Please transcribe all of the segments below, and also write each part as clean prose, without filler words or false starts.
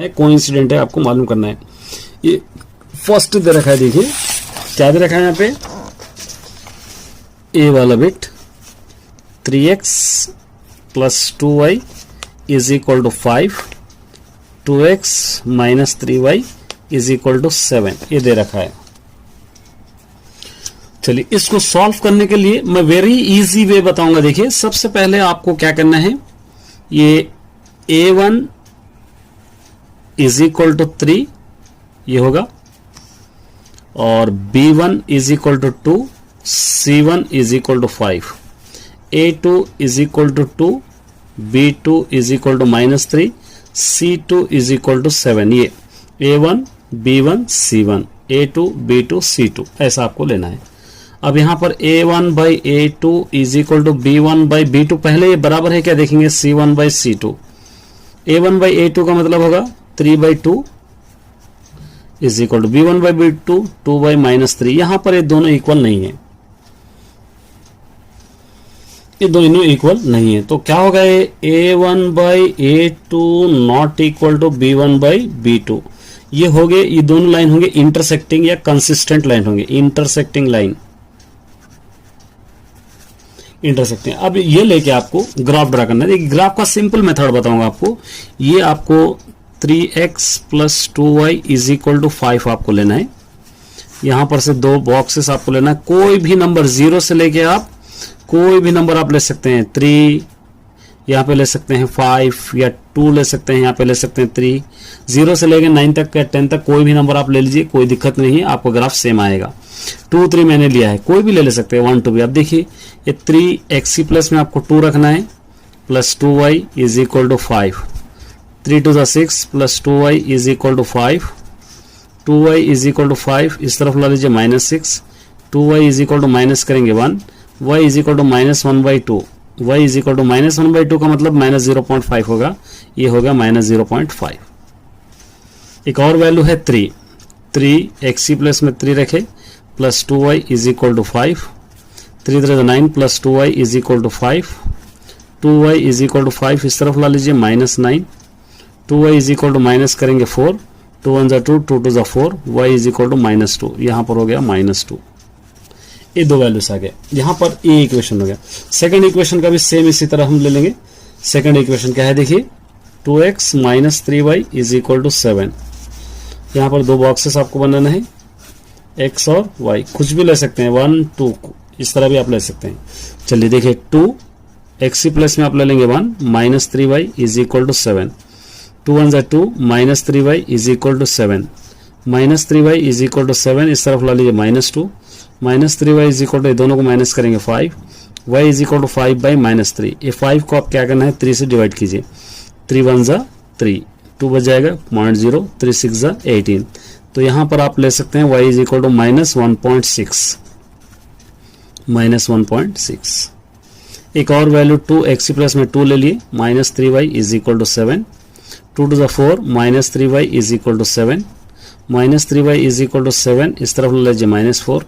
है, कोइंसिडेंट है, आपको मालूम करना है। ये फर्स्ट दे रखा है, देखिए क्या दे रखा है यहाँ पे, ए वाला bit 3x plus 2y is equal to 5, 2x minus 3y is equal to 7, ये दे रखा है। चलिए इसको सॉल्व करने के लिए मैं वेरी इजी वे बताऊंगा। देखिए सबसे पहले आपको क्या करना है, ये a1 इज इक्वल टू 3 ये होगा, और b1 is equal to 2, c1 is equal to 5, a2 is equal to 2, b2 is equal to minus 3, c2 is equal to 7। ये a1 b1 c1, a2 b2 c2 ऐसा आपको लेना है। अब यहां पर a1 by a2 is equal to b1 by b2, पहले ये बराबर है क्या देखेंगे, c1 by c2। a1 by a2 का मतलब होगा 3 by 2 is equal to b1 by b2 2 by minus 3। यहां पर ये दोनों इक्वल नहीं है, ये दोनों इक्वल नहीं है, तो क्या होगा, ये a1 by a2 not equal to b1 by b2। ये हो गए, ये दोनों लाइन होंगे इंटरसेक्टिंग या कंसिस्टेंट लाइन होंगे, इंटरसेक्टिंग लाइन, इंटरसेक्टिंग। अब ये लेके आपको ग्राफ ड्रा करना है। ग्राफ का सिंपल मेथड बताऊंगा आपको। ये आपको 3x plus 2y is equal to 5 आपको लेना है। यहां पर से दो बॉक्सेस आपको लेना है, कोई भी नंबर 0 से लेके आप कोई भी नंबर आप ले सकते हैं, 3 यहाँ पे ले सकते हैं, 5 या 2 ले सकते हैं, यहाँ पे ले सकते हैं 3, 0 से लेके 9 तक या 10 तक कोई भी नंबर आप ले लीजिए, कोई दिक्कत नहीं है, आपको ग्राफ सेम आएगा। 2 3 मैंने लिया है, कोई भी ले सकते हैं, 1 2 भी। अब देखिए ये 3x प्लस में आपको 2 रखना है, plus 2y is equal to 5, 3 2 6 plus 2y is equal to 5, 2y is equal to 5, इस तरफ ला लीजिए minus 6, 2y is equal to minus करेंगे 1, y is equal to minus 1/2, y is equal to minus 1/2 का मतलब माइनस 0.5 होगा, ये होगा माइनस 0.5। एक और वैल्यू है 3, 3x प्लस में 3 रखे, plus 2y is equal to 5, 3 3 9 plus 2y is equal to 5, 2y is equal to 5, इस तरफ ला लीजिए minus 9, 2y is equal to minus करेंगे 4, 2 1 2, 2 2 4, y is equal to minus 2, यहाँ पर हो गया माइनस 2। ये दो वैल्यूज आ गए, यहां पर ए इक्वेशन हो गया। सेकंड इक्वेशन का भी सेम इसी तरह हम ले लेंगे। सेकंड इक्वेशन क्या है, देखिए 2x minus 3y is equal to 7। यहां पर दो बॉक्सेस आपको बनाना है, x और y, कुछ भी ले सकते हैं, 1 2 इस तरह भी आप ले सकते हैं। चलिए देखिए 2x प्लस में आप ले लेंगे 1 minus 3y is equal to 7, 2 1 2 minus 3y is equal to 7, minus 3y is equal to 7, इस तरफ ला लीजिए minus 2, minus 3y is equal to, दोनों को माइनस करेंगे 5, y is equal to 5 by minus 3। ये 5 को आप क्या करना है, 3 से डिवाइड कीजिए, 3 1 जा 3, 2 बच जाएगा 0.0, 3 6 जा 18। तो यहां पर आप ले सकते हैं y is equal to minus 1.6, minus 1.6। एक और वैल्यू 2x प्लस में 2 ले लिए, minus 3y is equal to 7, 2 2 4 minus 3y is equal to 7, minus 3y is equal to 7, इस तरफ ले लीजिए minus 4,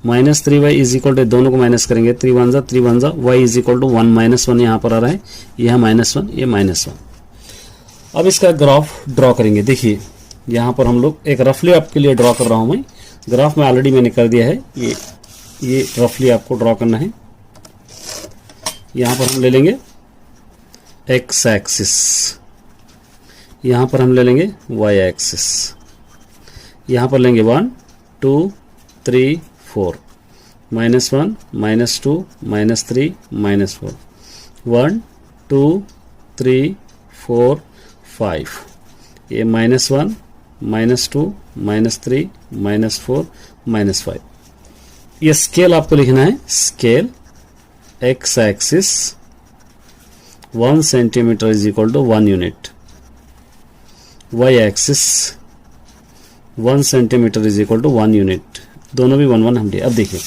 minus 3y is equal to, दोनों को माइनस करेंगे, 3 1 जा 3 1 जा, y is equal to 1 minus 1 यहाँ पर आ रहा है, यह माइनस 1 ये माइनस 1। अब इसका ग्राफ ड्रॉ करेंगे। देखिए यहाँ पर हम लोग एक रफली आपके लिए ड्रॉ कर रहा हूँ मैं, ग्राफ में ऑलरेडी मैंने कर दिया है, ये रफली आपको ड्रॉ करना है। यहाँ पर हम ले लेंगे x एक्सिस, यहाँ पर हम ले लेंगे y एक्सिस, यहाँ पर लेंगे 1 2 3 4, माइनस 1 माइनस 2 माइनस 3 माइनस 4, 1 2 3 4 5, ये minus 1 minus 2 minus 3 minus 4 minus 5। ये स्केल आपको लिखना है, scale x axis 1 centimetre is equal to 1 unit, y axis 1 centimetre is equal to 1 unit, दोनों भी 1 1 हम लिए। अब देखिए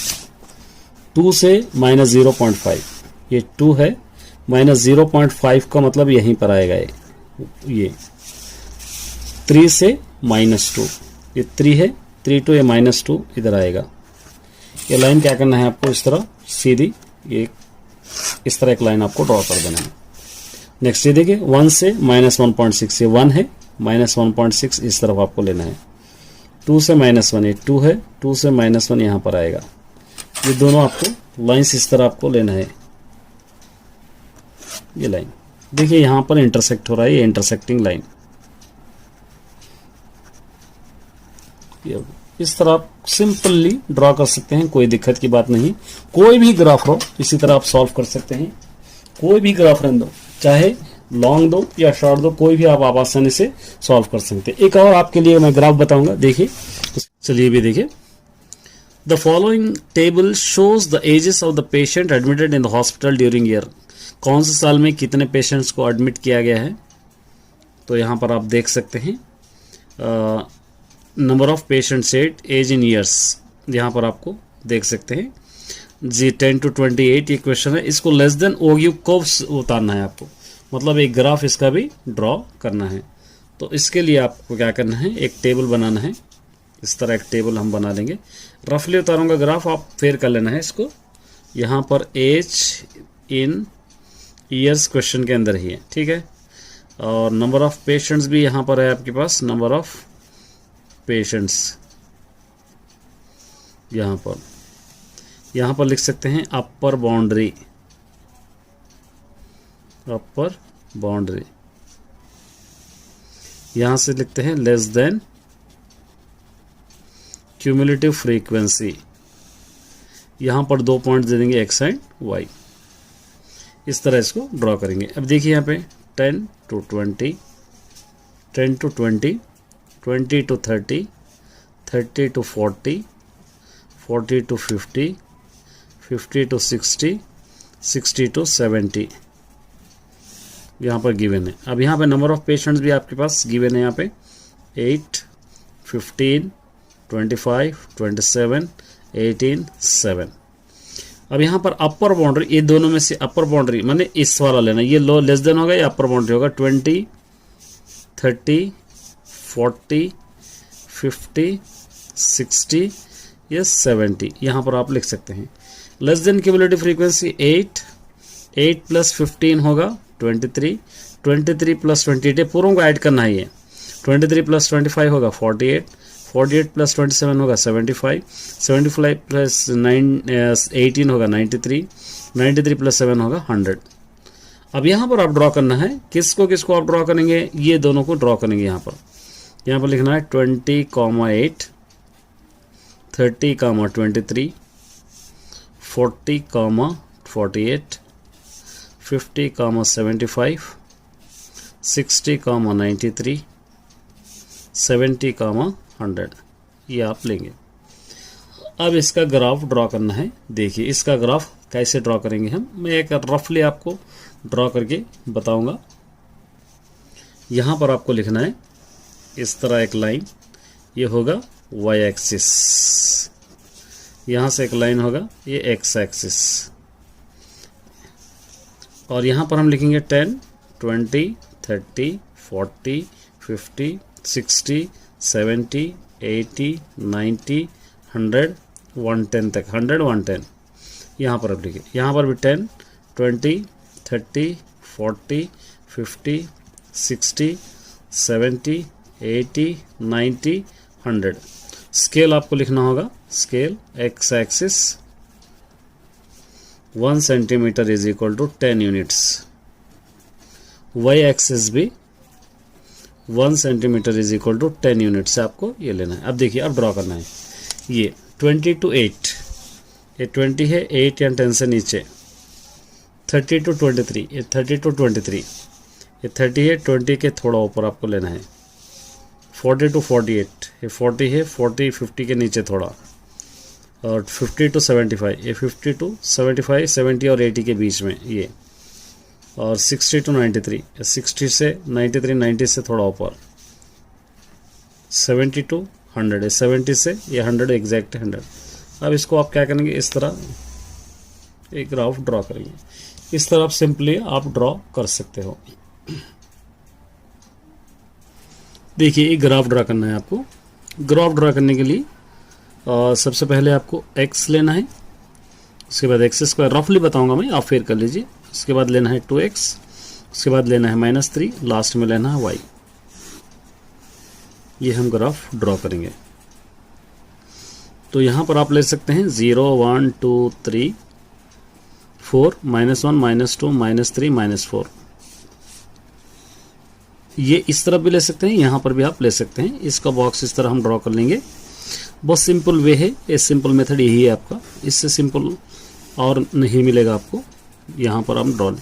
2 से माइनस 0.5, ये 2 है, माइनस 0.5 का मतलब यहीं पर आएगा, ये 3 से माइनस 2, ये 3 है, 3 2 ये माइनस 2 इधर आएगा। ये लाइन क्या करना है आपको, इस तरह सीधी, ये इस तरह एक लाइन आपको ड्रॉ कर देना है। नेक्स्ट ये देखिए 1 से माइनस 1.6, ये 1 है, -1.6 इस तरफ आपको लेना है। 2 से -1 ये 2 है, 2 से -1 यहाँ पर आएगा। ये दोनों आपको लाइंस इस तरह आपको लेना है। ये लाइन देखिए यहाँ पर इंटरसेक्ट हो रहा है, ये इंटरसेक्टिंग लाइन। इस तरह आप सिंपली ड्रॉ कर सकते हैं, कोई दिक्कत की बात नहीं। कोई भी ग्राफ हो इसी तरह आप सॉल्व कर सकते हैं। कोई भी ग्राफ रहने दो, चाहे लॉन्ग दो या शॉर्ट दो, कोई भी आप आसानी से सॉल्व कर सकते हैं। एक और आपके लिए मैं ग्राफ बताऊंगा, देखिए। चलिए भी देखिए। The following table shows the ages of the patient admitted in the hospital during year. कौन से साल में कितने पेशेंट्स को एडमिट किया गया है, तो यहाँ पर आप देख सकते हैं। Number of patients at age in years, यहाँ पर आपको देख सकते हैं जी 10 to 28 ये क्वेश्चन है। इसको लेस देन ओयू कब उतारना है आपको, मतलब एक ग्राफ इसका भी ड्रॉ करना है। तो इसके लिए आपको क्या करना है, एक टेबल बनाना है। इस तरह एक टेबल हम बना लेंगे। रफली उतारूंगा ग्राफ, आप फेयर कर लेना है इसको। यहाँ पर एज इन ईयर्स क्वेश्चन के अंदर ही है, ठीक है। और नंबर ऑफ पेशेंट्स भी यहाँ पर है आपके पास, नंबर ऑफ पेशेंट्स यहाँ पर लिख सकते हैं अपर बाउंड्री, अपर बाउंड्री। यहाँ से लिखते हैं लेस देन क्यूमुलेटिव फ्रीक्वेंसी। यहाँ पर 2 पॉइंट दे देंगे एक्स एंड वाई। इस तरह इसको ड्रॉ करेंगे। अब देखिए यहाँ पे 10 to 20, 10 to 20, 20 to 30, 30 to 40, 40 to 50, 50 to 60, 60 to 70 यहाँ पर गिवन है। अब यहाँ पे नंबर ऑफ पेशेंट्स भी आपके पास गिवन है। यहाँ पे 8, 15, 25, 27, 18, 7। अब यहाँ पर अपर बाउंड्री, ये दोनों में से अपर बाउंड्री माने इस वाला लेना, ये लो लेस देन होगा या अपर बाउंड्री होगा। 20, 30, 40, 50, 60 या 70 यहाँ पर आप लिख सकते हैं। Less than cumulative frequency 8, 8 plus 15 होगा 23, 23 प्लस 28 पूरों को ऐड करना है। ये 23 प्लस 25 होगा 48, 48 प्लस 27 होगा 75, 75 प्लस 18 होगा 93, 93 प्लस 7 होगा 100। अब यहाँ पर आप ड्रॉ करना है, किसको किसको आप ड्रॉ करेंगे, ये दोनों को ड्रॉ करेंगे। यहाँ पर लिखना है 20, 8, 30, 23, 40, 48, 50, 75, 60, 93, 70, 100 ये आप लेंगे। अब इसका ग्राफ ड्रॉ करना है। देखिए इसका ग्राफ कैसे ड्रॉ करेंगे हम, मैं एक रफली आपको ड्रॉ करके बताऊंगा। यहाँ पर आपको लिखना है इस तरह एक लाइन, ये होगा वाई एक्सिस, यहाँ से एक लाइन होगा ये एक्स एक्सिस, और यहाँ पर हम लिखेंगे 10, 20, 30, 40, 50, 60, 70, 80, 90, 100, 110 तक, 100, 110 यहाँ पर अब लिखिए। यहाँ पर भी 10, 20, 30, 40, 50, 60, 70, 80, 90, 100। स्केल आपको लिखना होगा, scale X axis 1 centimetre is equal to 10 units, Y axis भी 1 centimetre is equal to 10 unit से आपको ये लेना है। अब देखिए अब ड्रॉ करना है। ये 20 to 8, ये 20 है, 8 या 10 से नीचे। 30 to 23, ये 30 to 23, ये 30 है, 20 के थोड़ा ऊपर आपको लेना है। 40 to 48, ये 40 है, 40 50 के नीचे थोड़ा। और 50 to 75, ये 50 to 75, 70 और 80 के बीच में ये। और 60 to 93, 60 से 93, 90 से थोड़ा ऊपर। 70 to 100 है, 70 से ये 100 एग्जैक्ट 100। अब इसको आप क्या करेंगे, इस तरह एक ग्राफ ड्रॉ करेंगे। इस तरह आप सिंपली आप ड्रॉ कर सकते हो। देखिए एक ग्राफ ड्रॉ करना है आपको। ग्राफ ड्रॉ करने के लिए सबसे पहले आपको x लेना है, उसके बाद एक्स स्क्वायर रफली बताऊंगा मैं, आप फेयर कर लीजिए। उसके बाद लेना है 2x, उसके बाद लेना है -3, लास्ट में लेना है y। ये हम ग्राफ ड्रॉ करेंगे। तो यहाँ पर आप ले सकते हैं 0 1 2 3 4 -1 -2 -3 -4। ये इस तरफ भी ले सकते हैं, यहाँ पर भी आप ले सकते हैं। इसका बॉक्स इस तरह हम ड्रॉ कर लेंगे। बहुत सिंपल वे है, ये सिंपल मेथड यही है आपका, इससे सिंपल और नहीं मिलेगा आपको। यहाँ पर हम ड्रॉ,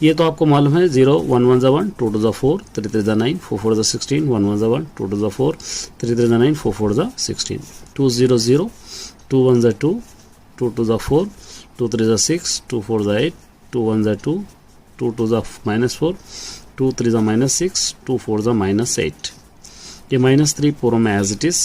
ये तो आपको मालूम है 0 1 1 1 2 2 4 3 3 9 4 4 16 1 1 1 2 2 4 3 3 9 4 4 16 2 0 0 2 1 2 2 2 4 2 3 6 2 4 8 2 1 2 2 2 -4 2 3 -6 2 4 -8। ये -3 पूरा में एज इट इज,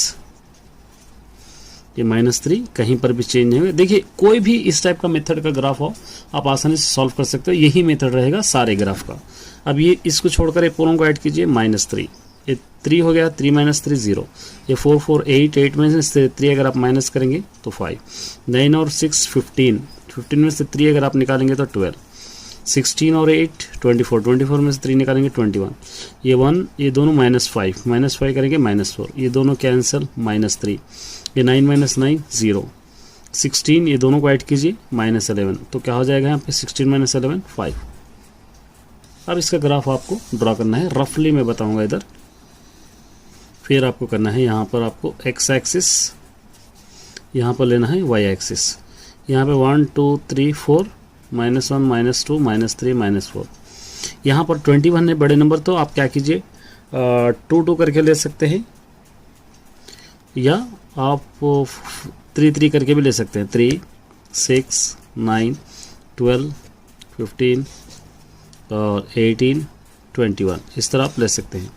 ये -3 कहीं पर भी चेंज नहीं होगा। देखिए कोई भी इस टाइप का मेथड का ग्राफ हो आप आसानी से सॉल्व कर सकते हो, यही मेथड रहेगा सारे ग्राफ का। अब ये इसको छोड़कर ये पूरों को ऐड कीजिए, -3, ये 3 हो गया, 3 -3 0, ये 4 4 8 8 में से 3 अगर आप माइनस करेंगे तो 5, 9 और 6 15, 15 में से 3 अगर आप निकालेंगे तो 12, 16 और 8 24, 24 में से 3 निकालेंगे 21, ये 1, ये दोनों -5 करेंगे -4, ये दोनों कैंसिल -3, ये 9 -9 0, 16 ये दोनों को ऐड कीजिए -11, तो क्या हो जाएगा यहाँ पे 16 -11 5। अब इसका ग्राफ आपको ड्रॉ करना है, रफली मैं बताऊंगा इधर। फिर आपको करना है यहाँ पर आपको x एक्सिस, यहाँ पर लेना है y एक्सिस। यहाँ पे 1 2 3 4 -1 -2 -3 -4। यहाँ पर 21 है बड़े नंबर, तो आप क्या कीजिए 2 2 करके ले सकते हैं, या आप 3 3 करके भी ले सकते हैं। 3 6 9 12 15 और 18 21 इस तरह आप ले सकते हैं।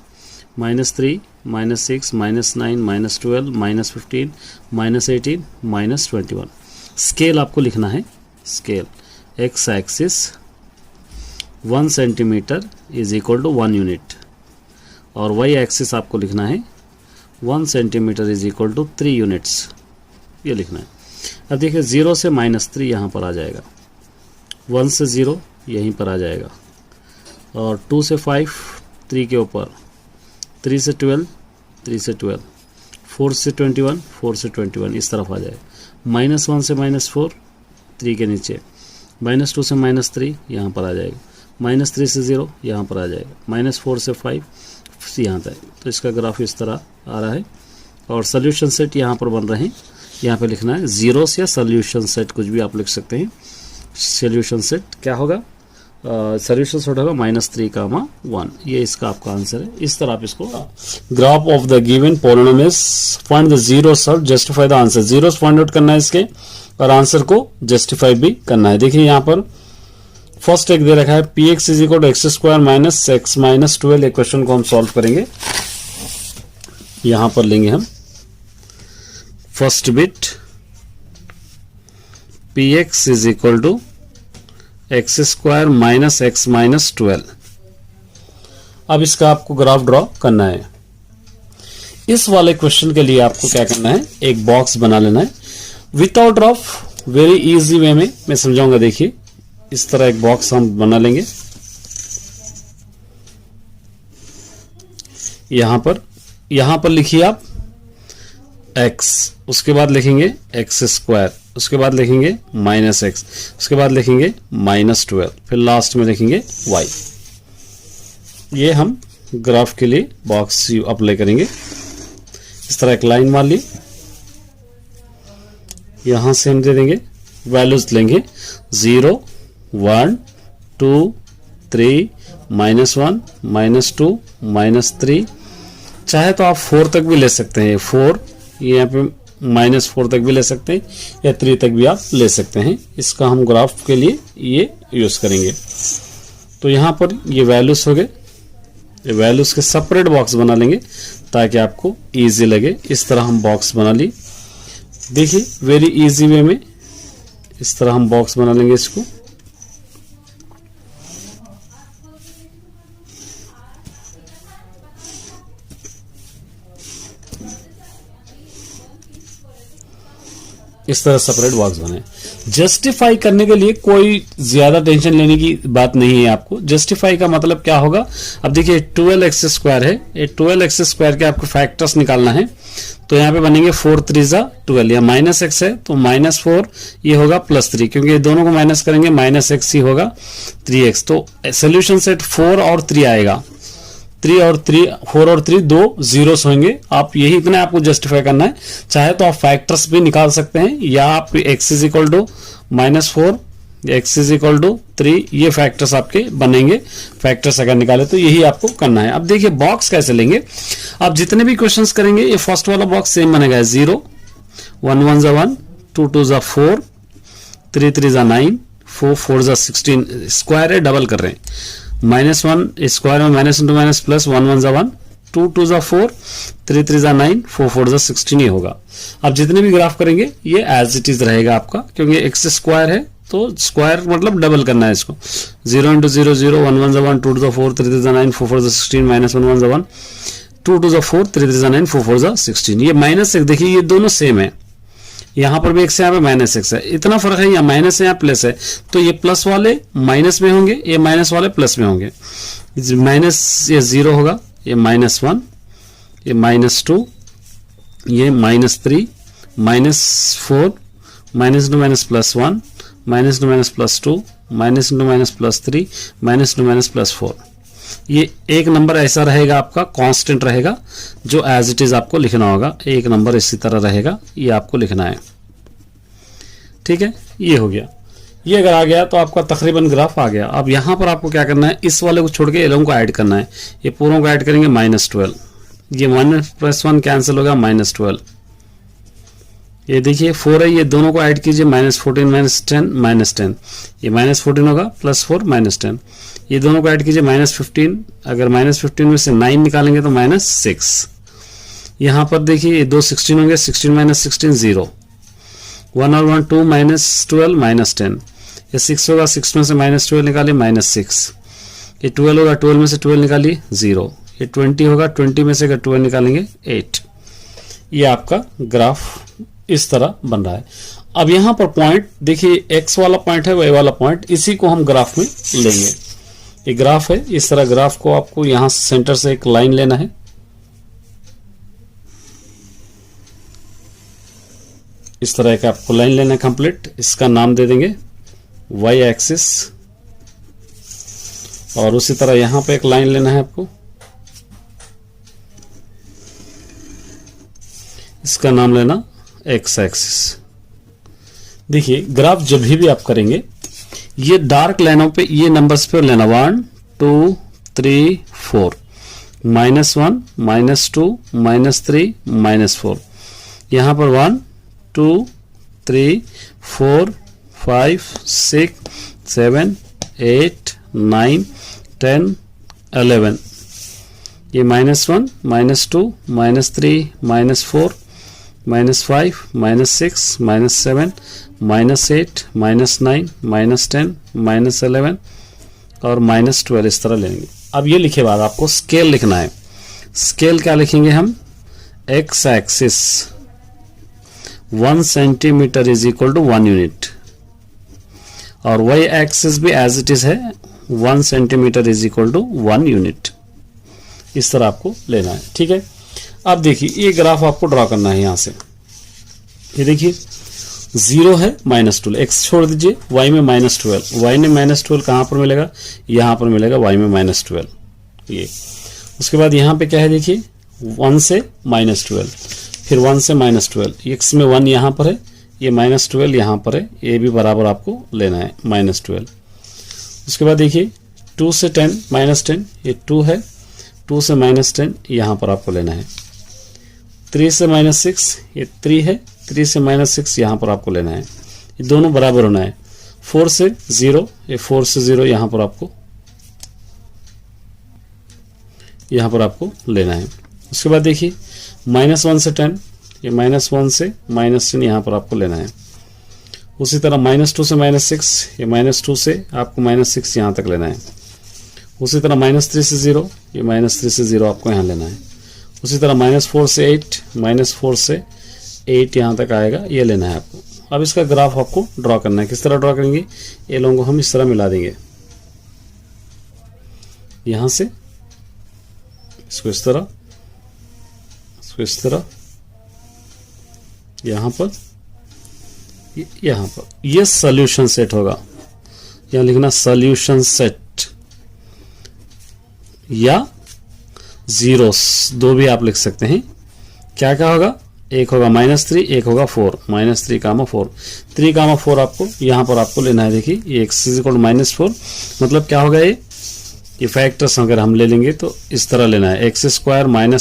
-3 -6 -9 -12 -15 -18 -21। स्केल आपको लिखना है, scale x axis 1 centimetre is equal to 1 unit, और y एक्सिस आपको लिखना है 1 centimetre is equal to 3 units, ये लिखना है। अब देखिए 0 से -3 यहाँ पर आ जाएगा, 1 से 0 यहीं पर आ जाएगा, और 2 से 5 3 के ऊपर, 3 से 12 3 से 12, 4 से 21 4 से 21 इस तरफ आ जाएगा। -1 से -4 3 के नीचे, -2 से -3 यहाँ पर आ जाएगा, -3 से 0 यहाँ पर आ जाएगा, -4 से 5 यहाँ तक। तो इसका ग्राफ इस तरह आ रहा है, और सोल्यूशन सेट यहाँ पर बन रहे हैं। यहाँ पे लिखना है जीरोस या सोल्यूशन सेट, कुछ भी आप लिख सकते हैं। सोल्यूशन सेट क्या होगा, सोल्यूशन सेट होगा -3, 1, ये इसका आपका आंसर है। इस तरह आप इसको graph of the given polynomials, find the zeros और justify the answer. Zeros find out करना है इसके, और आंसर को जस्टिफाई भी करना है। देखिए यहाँ पर फर्स्ट एक दे रखा है px is equal to x square minus x minus 12। एक क्वेश्चन को हम सॉल्व करेंगे। यहां पर लेंगे हम first bit px is equal to x square minus x minus 12। अब इसका आपको ग्राफ ड्रॉ करना है। इस वाले क्वेश्चन के लिए आपको क्या करना है, एक बॉक्स बना लेना है without drop, very easy way में मैं समझाऊंगा। देखिए इस तरह एक बॉक्स हम बना लेंगे। यहां पर लिखिए आप x, उसके बाद लिखेंगे x स्क्वायर, उसके बाद लिखेंगे माइनस x, उसके बाद लिखेंगे -12, फिर लास्ट में लिखेंगे y। ये हम ग्राफ के लिए बॉक्स अप्लाई करेंगे। इस तरह एक लाइन मार ली, यहां से हम दे देंगे वैल्यूज, लेंगे 0 1 2 3 -1 -2 -3, चाहे तो आप 4 तक भी ले सकते हैं। 4 यहाँ पे -4 तक भी ले सकते हैं, या 3 तक भी आप ले सकते हैं। इसका हम ग्राफ के लिए ये यूज करेंगे। तो यहाँ पर ये वैल्यूज हो गए, ये वैल्यूज के सेपरेट बॉक्स बना लेंगे ताकि आपको इजी लगे। इस तरह हम बॉक्स बना ली। देखिए वेरी इजी वे में इस तरह हम बॉक्स बना लेंगे इसको। इस तरह सेपरेट बॉक्स बने। जस्टिफाई करने के लिए कोई ज्यादा टेंशन लेने की बात नहीं है आपको। जस्टिफाई का मतलब क्या होगा, अब देखिए 12x² है, ये 12x² के आपको फैक्टर्स निकालना है। तो यहाँ पे बनेंगे 4 3 जा 12, या -x है तो -4 ये होगा +3, क्योंकि ये दोनों को माइनस करेंगे -x ही होगा 3x। तो सोल्यूशन सेट 4 और 3 आएगा, 4 और 3 दो जीरोस होंगे। आप यही इतना आपको जस्टिफाई करना है। चाहे तो आप फैक्टर्स भी निकाल सकते हैं, या आप x = -4 x = 3 ये फैक्टर्स आपके बनेंगे। फैक्टर्स अगर निकाले तो यही आपको करना है। अब देखिए बॉक्स कैसे लेंगे। आप जितने भी क्वेश्चंस करेंगे ये फर्स्ट वाला बॉक्स सेम बनेगा, 0 1 1 जा 1 2 2 जा 4 3 3 जा 9 4 4 जा 16, स्क्वायर है डबल कर रहे हैं, -1 स्क्वायर में -* +1 1 जा 1 2 2 जा 4 3 3 जा 9 4 4 जा 16 ही होगा। अब जितने भी ग्राफ करेंगे ये एज इट इज रहेगा आपका, क्योंकि x² है तो स्क्वायर मतलब डबल करना है इसको। 0 × 0 0 1 1 जा 1 2 2 जा 4 3 3 जा 9 4 4 जा 16 -1 1 जा 1 2 2 जा 4 3 3 जा 9 4 4 जा 16। ये -x देखिए ये दोनों सेम है, यहाँ पर भी x है, यहाँ पे -x है, इतना फर्क है, यहाँ माइनस है यहाँ प्लस है। तो ये प्लस वाले माइनस में होंगे, ये माइनस वाले प्लस में होंगे। माइनस ये 0 होगा, ये -1 ये -2 ये -3 -4 -2 +1 -2 +2 -2 +3 -2 +4। ये एक नंबर ऐसा रहेगा आपका कांस्टेंट रहेगा, जो एज इट इज आपको लिखना होगा। एक नंबर इसी तरह रहेगा, ये आपको लिखना है। ठीक है, ये हो गया। ये अगर आ गया तो आपका तकरीबन ग्राफ आ गया। अब यहाँ पर आपको क्या करना है, इस वाले को छोड़ के ये लोगों को ऐड करना है। ये पूरों को ऐड करेंगे -12, ये -1 कैंसिल होगा -12। ये देखिए 4 है, ये दोनों को ऐड कीजिए, -14 -10 -10, ये -14 होगा +4 -10। ये दोनों को ऐड कीजिए -15, अगर -15 में से 9 निकालेंगे तो -6। यहाँ पर देखिए ये 2 16 होंगे, 16 - 16 0, 1 और 1 2 -12 -10, ये 6 होगा, 6 में से -12 निकालिए -6, ये 12 होगा, 12 में से 12 निकालिए 0, ये 20 होगा, 20 में से अगर 12 निकालेंगे 8। ये आपका ग्राफ इस तरह बन रहा है। अब यहाँ पर पॉइंट देखिए, x वाला पॉइंट है, y वाला पॉइंट, इसी को हम ग्राफ में लेंगे। ये ग्राफ है, इस तरह ग्राफ को आपको यहाँ सेंटर से एक लाइन लेना है, इस तरह का आपको लाइन लेना है कंप्लीट। इसका नाम दे देंगे y एक्सिस, और उसी तरह यहां पे एक लाइन लेना है आपको, इसका नाम लेना x एक्सिस। देखिए ग्राफ जब भी आप करेंगे, ये डार्क लाइनों पे ये नंबर्स पे लेना, 1 2 3 4, -1 -2 -3 -4, यहां पर 1 2 3 4 5 6 7 8 9 10 11, ये -1 -2 -3 -4 -5 -6 -7 -8 -9 -10 -11 और -12 इस तरह लेंगे। अब ये लिखे बाद आपको स्केल लिखना है। स्केल क्या लिखेंगे हम, x एक्सिस 1 सेंटीमीटर = 1 यूनिट, और y एक्सिस भी एज इट इज है, 1 सेंटीमीटर = 1 यूनिट। इस तरह आपको लेना है। ठीक है, अब देखिए ये ग्राफ आपको ड्रॉ करना है। यहां से ये देखिए 0 है -12, x छोड़ दीजिए, y में -12, y में -12 कहां पर मिलेगा, यहां पर मिलेगा y में -12। ये उसके बाद यहां पे क्या है, देखिए 1 से -12, फिर 1 से -12, x में 1 यहां पर है, ये -12 यहां पर है, ये भी बराबर आपको लेना है -12। उसके बाद देखिए 2 से 10 -10, ये 2 है, 2 से -10 यहां पर आपको लेना है। 3 से -6, ये 3 है, 3 से -6 यहां पर आपको लेना है, ये दोनों बराबर होना है। 4 से 0, ये 4 से 0 यहां पर आपको लेना है। उसके बाद देखिए -1 से 10, ये -1 से -10 यहां पर आपको लेना है। उसी तरह -2 से -6, ये -2 से आपको -6 यहां तक लेना है। उसी तरह -3 से 0, ये -3 से 0 आपको यहां लेना है। उसी तरह -4 से 8, -4 से 8 यहां तक आएगा, ये लेना है आपको। अब इसका ग्राफ आपको ड्रॉ करना है। किस तरह ड्रॉ करेंगे, ये लोगों को हम इस तरह मिला देंगे, यहां से इसको इस तरह, इसको इस तरह, यहां पर, यहां पर, ये सॉल्यूशन सेट होगा। यहां लिखना सॉल्यूशन सेट या जीरोस, दो भी आप लिख सकते हैं। क्या क्या होगा, एक होगा -3, एक होगा 4, -3, -4, 3, 4 आपको यहां पर आपको लेना है। देखिए ये x = -4 मतलब क्या होगा, ये फैक्टर्स अगर हम ले लेंगे तो इस तरह लेना है। x² - x - 12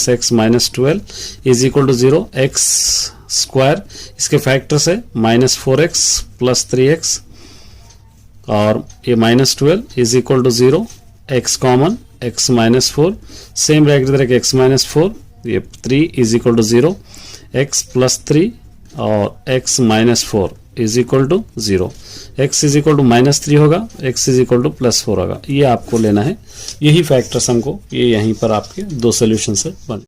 = 0, x² इसके फैक्टर्स है -4x + 3x और ये -12 = 0, x common, x - 4 same bracket रख x - 4, ये 3 = 0, x + 3 और x - 4 = 0, x -3 होगा, x +4 होगा। ये आपको लेना है, यही फैक्टर्स हमको ये यहीं पर आपके दो सोल्यूशन से बने।